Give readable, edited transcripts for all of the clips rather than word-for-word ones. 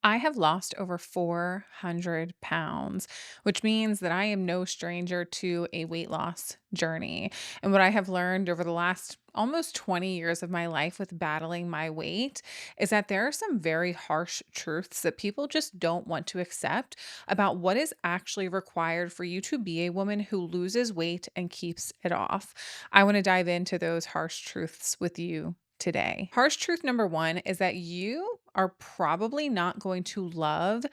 I have lost over 400 pounds, which means that I am no stranger to a weight loss journey. And what I have learned over the last almost 20 years of my life with battling my weight is that there are some very harsh truths that people just don't want to accept about what is actually required for you to be a woman who loses weight and keeps it off. I want to dive into those harsh truths with you today. Harsh truth number one is that you are probably not going to love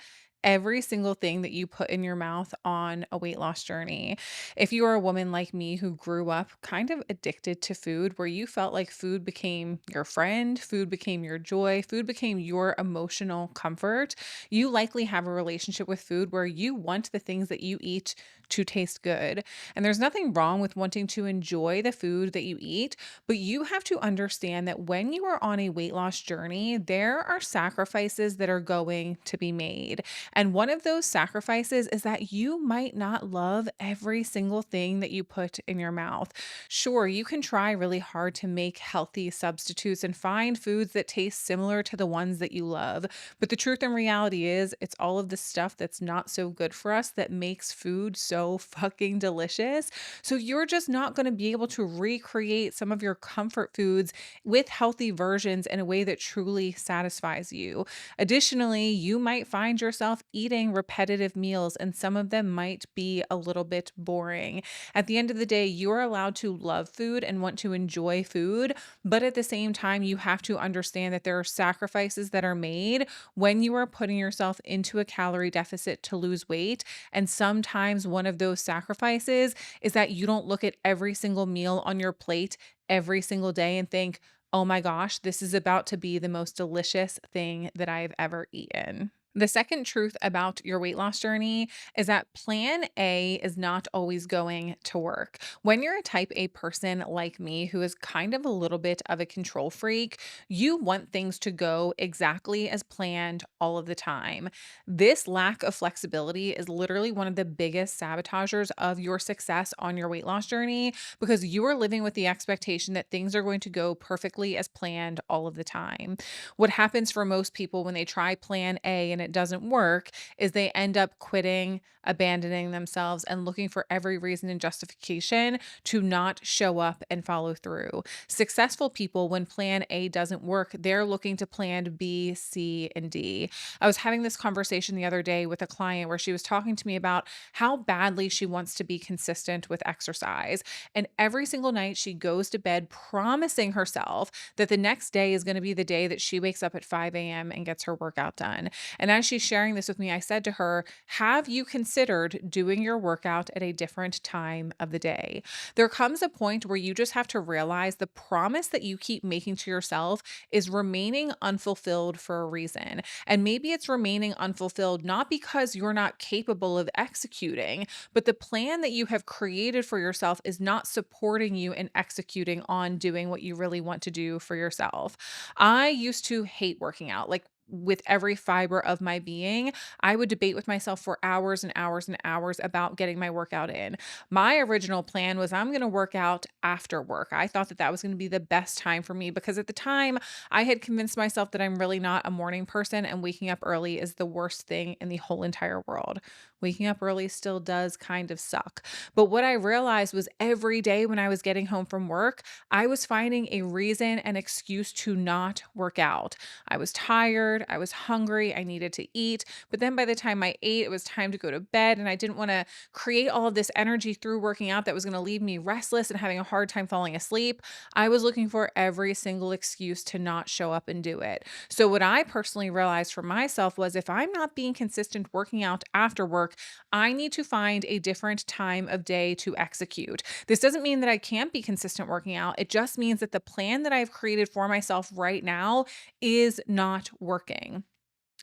every single thing that you put in your mouth on a weight loss journey. If you are a woman like me who grew up kind of addicted to food, where you felt like food became your friend, food became your joy, food became your emotional comfort, you likely have a relationship with food where you want the things that you eat to taste good. And there's nothing wrong with wanting to enjoy the food that you eat, but you have to understand that when you are on a weight loss journey, there are sacrifices that are going to be made. And one of those sacrifices is that you might not love every single thing that you put in your mouth. Sure, you can try really hard to make healthy substitutes and find foods that taste similar to the ones that you love. But the truth and reality is, it's all of the stuff that's not so good for us that makes food so fucking delicious. So you're just not going to be able to recreate some of your comfort foods with healthy versions in a way that truly satisfies you. Additionally, you might find yourself eating repetitive meals, and some of them might be a little bit boring. At the end of the day, you are allowed to love food and want to enjoy food, but at the same time, you have to understand that there are sacrifices that are made when you are putting yourself into a calorie deficit to lose weight. And sometimes one of those sacrifices is that you don't look at every single meal on your plate every single day and think, oh my gosh, this is about to be the most delicious thing that I've ever eaten. The second truth about your weight loss journey is that plan A is not always going to work. When you're a type A person like me, who is kind of a little bit of a control freak, you want things to go exactly as planned all of the time. This lack of flexibility is literally one of the biggest sabotagers of your success on your weight loss journey because you are living with the expectation that things are going to go perfectly as planned all of the time. What happens for most people when they try plan A and it doesn't work is they end up quitting, abandoning themselves, and looking for every reason and justification to not show up and follow through. Successful people, when plan A doesn't work, they're looking to plan B, C, and D. I was having this conversation the other day with a client where she was talking to me about how badly she wants to be consistent with exercise. And every single night she goes to bed promising herself that the next day is going to be the day that she wakes up at 5 a.m. and gets her workout done. And as she's sharing this with me, I said to her, have you considered doing your workout at a different time of the day? There comes a point where you just have to realize the promise that you keep making to yourself is remaining unfulfilled for a reason. And maybe it's remaining unfulfilled not because you're not capable of executing, but the plan that you have created for yourself is not supporting you in executing on doing what you really want to do for yourself. I used to hate working out. Like, with every fiber of my being, I would debate with myself for hours and hours and hours about getting my workout in. My original plan was I'm going to work out after work. I thought that that was going to be the best time for me because at the time I had convinced myself that I'm really not a morning person and waking up early is the worst thing in the whole entire world. Waking up early still does kind of suck. But what I realized was every day when I was getting home from work, I was finding a reason and excuse to not work out. I was tired, I was hungry, I needed to eat. But then by the time I ate, it was time to go to bed. And I didn't want to create all of this energy through working out that was going to leave me restless and having a hard time falling asleep. I was looking for every single excuse to not show up and do it. So, what I personally realized for myself was if I'm not being consistent working out after work, I need to find a different time of day to execute. This doesn't mean that I can't be consistent working out. It just means that the plan that I've created for myself right now is not working.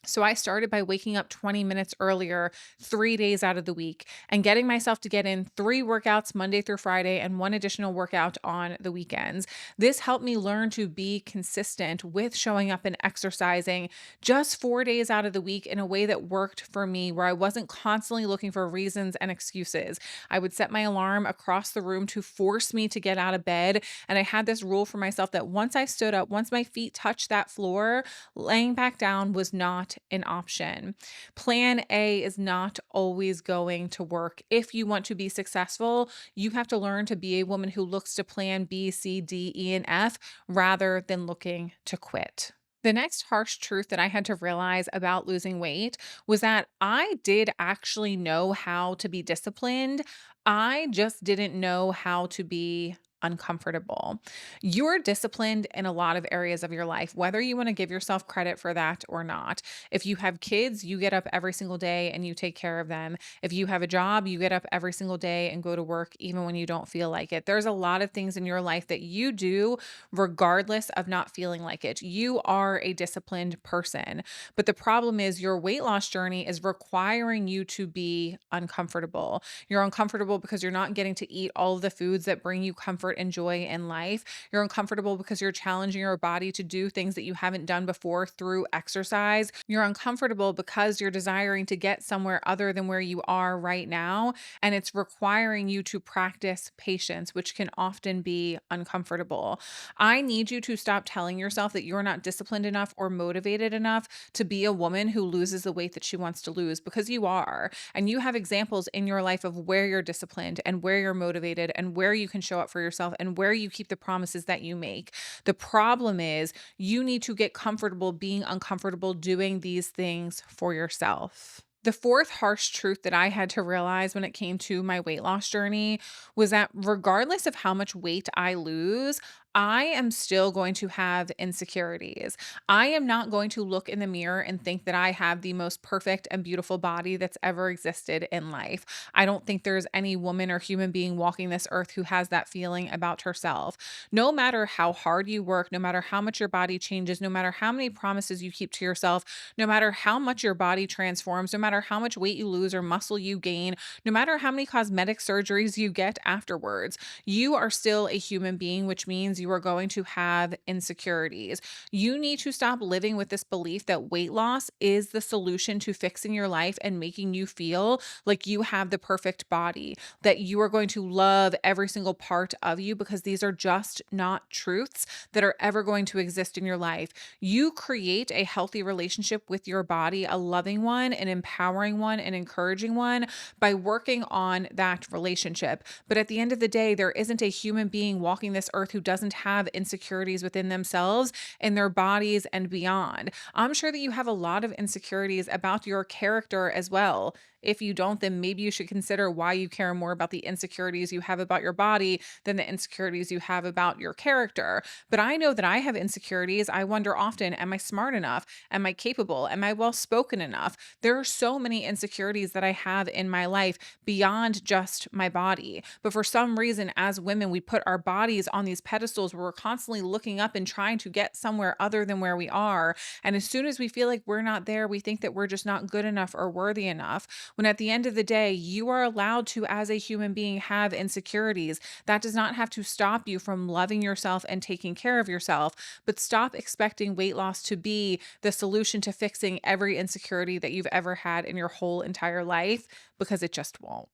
So I started by waking up 20 minutes earlier, 3 days out of the week, and getting myself to get in three workouts Monday through Friday and one additional workout on the weekends. This helped me learn to be consistent with showing up and exercising just 4 days out of the week in a way that worked for me, where I wasn't constantly looking for reasons and excuses. I would set my alarm across the room to force me to get out of bed. And I had this rule for myself that once I stood up, once my feet touched that floor, laying back down was not not an option. Plan A is not always going to work. If you want to be successful, you have to learn to be a woman who looks to plan B, C, D, E, and F rather than looking to quit. The next harsh truth that I had to realize about losing weight was that I did actually know how to be disciplined. I just didn't know how to be uncomfortable. You're disciplined in a lot of areas of your life, whether you want to give yourself credit for that or not. If you have kids, you get up every single day and you take care of them. If you have a job, you get up every single day and go to work even when you don't feel like it. There's a lot of things in your life that you do regardless of not feeling like it. You are a disciplined person. But the problem is your weight loss journey is requiring you to be uncomfortable. You're uncomfortable because you're not getting to eat all of the foods that bring you comfort and joy in life. You're uncomfortable because you're challenging your body to do things that you haven't done before through exercise. You're uncomfortable because you're desiring to get somewhere other than where you are right now. And it's requiring you to practice patience, which can often be uncomfortable. I need you to stop telling yourself that you're not disciplined enough or motivated enough to be a woman who loses the weight that she wants to lose, because you are. And you have examples in your life of where you're disciplined and where you're motivated and where you can show up for yourself and where you keep the promises that you make. The problem is you need to get comfortable being uncomfortable doing these things for yourself. The fourth harsh truth that I had to realize when it came to my weight loss journey was that regardless of how much weight I lose, I am still going to have insecurities. I am not going to look in the mirror and think that I have the most perfect and beautiful body that's ever existed in life. I don't think there's any woman or human being walking this earth who has that feeling about herself. No matter how hard you work, no matter how much your body changes, no matter how many promises you keep to yourself, no matter how much your body transforms, no matter how much weight you lose or muscle you gain, no matter how many cosmetic surgeries you get afterwards, you are still a human being, which means you are going to have insecurities. You need to stop living with this belief that weight loss is the solution to fixing your life and making you feel like you have the perfect body, that you are going to love every single part of you, because these are just not truths that are ever going to exist in your life. You create a healthy relationship with your body, a loving one, an empowering one, an encouraging one, by working on that relationship. But at the end of the day, there isn't a human being walking this earth who doesn't have insecurities within themselves, in their bodies, and beyond. I'm sure that you have a lot of insecurities about your character as well. If you don't, then maybe you should consider why you care more about the insecurities you have about your body than the insecurities you have about your character. But I know that I have insecurities. I wonder often, am I smart enough? Am I capable? Am I well spoken enough? There are so many insecurities that I have in my life beyond just my body. But for some reason, as women, we put our bodies on these pedestals where we're constantly looking up and trying to get somewhere other than where we are. And as soon as we feel like we're not there, we think that we're just not good enough or worthy enough. When at the end of the day, you are allowed to, as a human being, have insecurities. That does not have to stop you from loving yourself and taking care of yourself, but stop expecting weight loss to be the solution to fixing every insecurity that you've ever had in your whole entire life, because it just won't.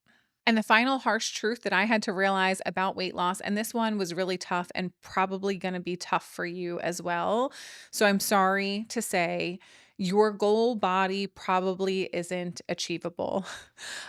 And the final harsh truth that I had to realize about weight loss, and this one was really tough and probably going to be tough for you as well. So I'm sorry to say, your goal body probably isn't achievable.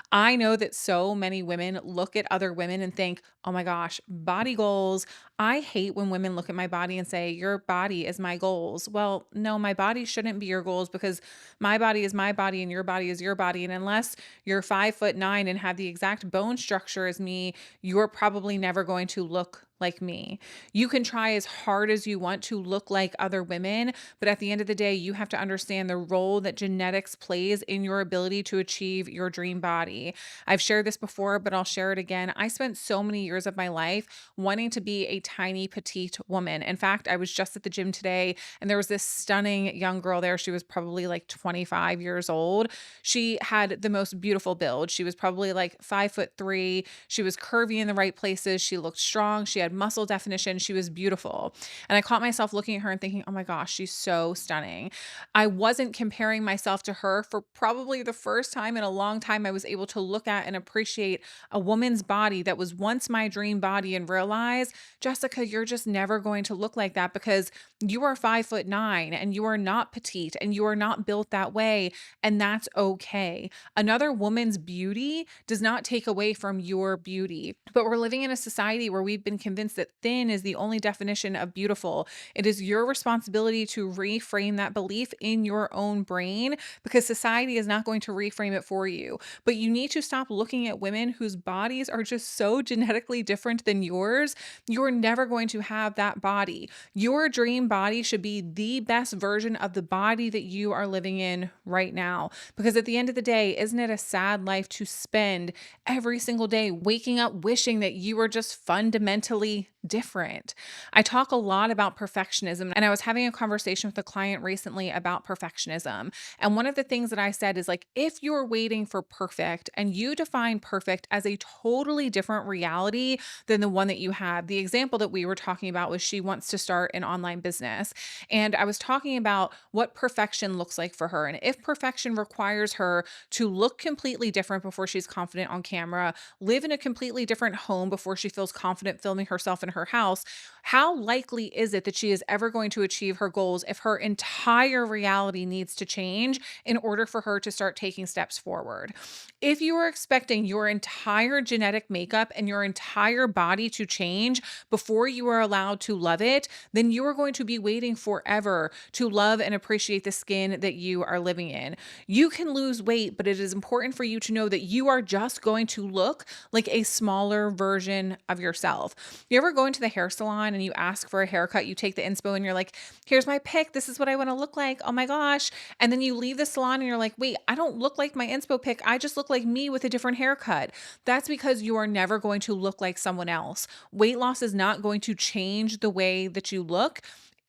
I know that so many women look at other women and think, oh my gosh, body goals. I hate when women look at my body and say, your body is my goals. Well, no, my body shouldn't be your goals, because my body is my body and your body is your body. And unless you're 5'9" and have the exact bone structure as me, you're probably never going to look like me. You can try as hard as you want to look like other women, but at the end of the day, you have to understand the role that genetics plays in your ability to achieve your dream body. I've shared this before, but I'll share it again. I spent so many years of my life wanting to be a tiny, petite woman. In fact, I was just at the gym today and there was this stunning young girl there. She was probably like 25 years old. She had the most beautiful build. She was probably like 5'3". She was curvy in the right places. She looked strong. She had had muscle definition. She was beautiful. And I caught myself looking at her and thinking, oh my gosh, she's so stunning. I wasn't comparing myself to her. For probably the first time in a long time, I was able to look at and appreciate a woman's body that was once my dream body and realize, Jessica, you're just never going to look like that because you are 5'9" and you are not petite and you are not built that way. And that's okay. Another woman's beauty does not take away from your beauty. But we're living in a society where we've been convinced that thin is the only definition of beautiful. It is your responsibility to reframe that belief in your own brain because society is not going to reframe it for you. But you need to stop looking at women whose bodies are just so genetically different than yours. You're never going to have that body. Your dream body should be the best version of the body that you are living in right now. Because at the end of the day, isn't it a sad life to spend every single day waking up wishing that you were just fundamentally different? I talk a lot about perfectionism, and I was having a conversation with a client recently about perfectionism. And one of the things that I said is like, if you're waiting for perfect and you define perfect as a totally different reality than the one that you have, the example that we were talking about was she wants to start an online business. And I was talking about what perfection looks like for her. And if perfection requires her to look completely different before she's confident on camera, live in a completely different home before she feels confident filming herself in her house, how likely is it that she is ever going to achieve her goals if her entire reality needs to change in order for her to start taking steps forward? If you are expecting your entire genetic makeup and your entire body to change before you are allowed to love it, then you are going to be waiting forever to love and appreciate the skin that you are living in. You can lose weight, but it is important for you to know that you are just going to look like a smaller version of yourself. You ever go into the hair salon and you ask for a haircut, you take the inspo and you're like, here's my pick. This is what I want to look like. Oh my gosh. And then you leave the salon and you're like, wait, I don't look like my inspo pick. I just look like me with a different haircut. That's because you are never going to look like someone else. Weight loss is not going to change the way that you look,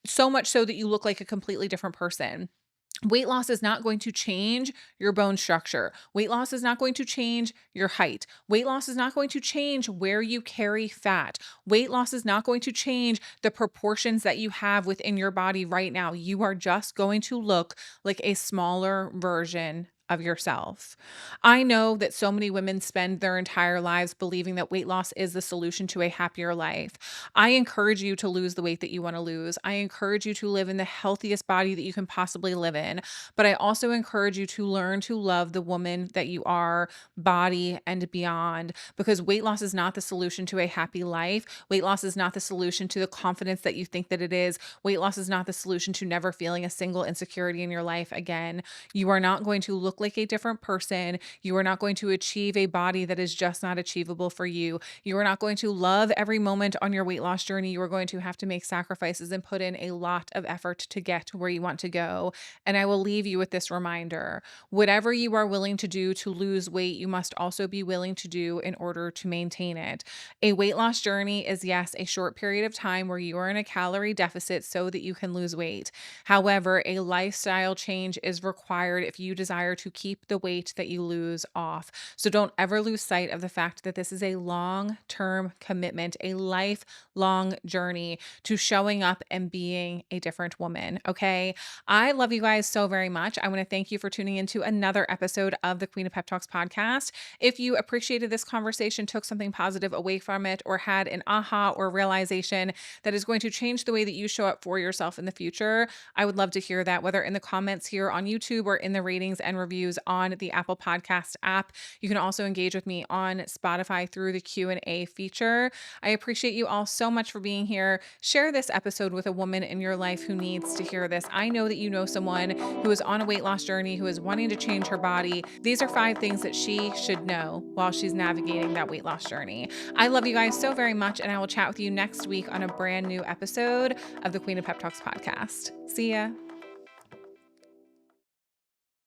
so much so that you look like a completely different person. Weight loss is not going to change your bone structure. Weight loss is not going to change your height. Weight loss is not going to change where you carry fat. Weight loss is not going to change the proportions that you have within your body right now. You are just going to look like a smaller version of yourself. I know that so many women spend their entire lives believing that weight loss is the solution to a happier life. I encourage you to lose the weight that you want to lose. I encourage you to live in the healthiest body that you can possibly live in. But I also encourage you to learn to love the woman that you are, body and beyond, because weight loss is not the solution to a happy life. Weight loss is not the solution to the confidence that you think that it is. Weight loss is not the solution to never feeling a single insecurity in your life again. You are not going to look like a different person. You are not going to achieve a body that is just not achievable for you. You are not going to love every moment on your weight loss journey. You are going to have to make sacrifices and put in a lot of effort to get to where you want to go. And I will leave you with this reminder. Whatever you are willing to do to lose weight, you must also be willing to do in order to maintain it. A weight loss journey is, yes, a short period of time where you are in a calorie deficit so that you can lose weight. However, a lifestyle change is required if you desire to keep the weight that you lose off. So don't ever lose sight of the fact that this is a long-term commitment, a lifelong journey to showing up and being a different woman. Okay. I love you guys so very much. I want to thank you for tuning into another episode of the Queen of Pep Talks podcast. If you appreciated this conversation, took something positive away from it, or had an aha or realization that is going to change the way that you show up for yourself in the future, I would love to hear that, whether in the comments here on YouTube or in the ratings and reviews on the Apple Podcast app. You can also engage with me on Spotify through the Q&A feature. I appreciate you all so much for being here. Share this episode with a woman in your life who needs to hear this. I know that you know someone who is on a weight loss journey, who is wanting to change her body. These are 5 things that she should know while she's navigating that weight loss journey. I love you guys so very much, and I will chat with you next week on a brand new episode of the Queen of Pep Talks podcast. See ya.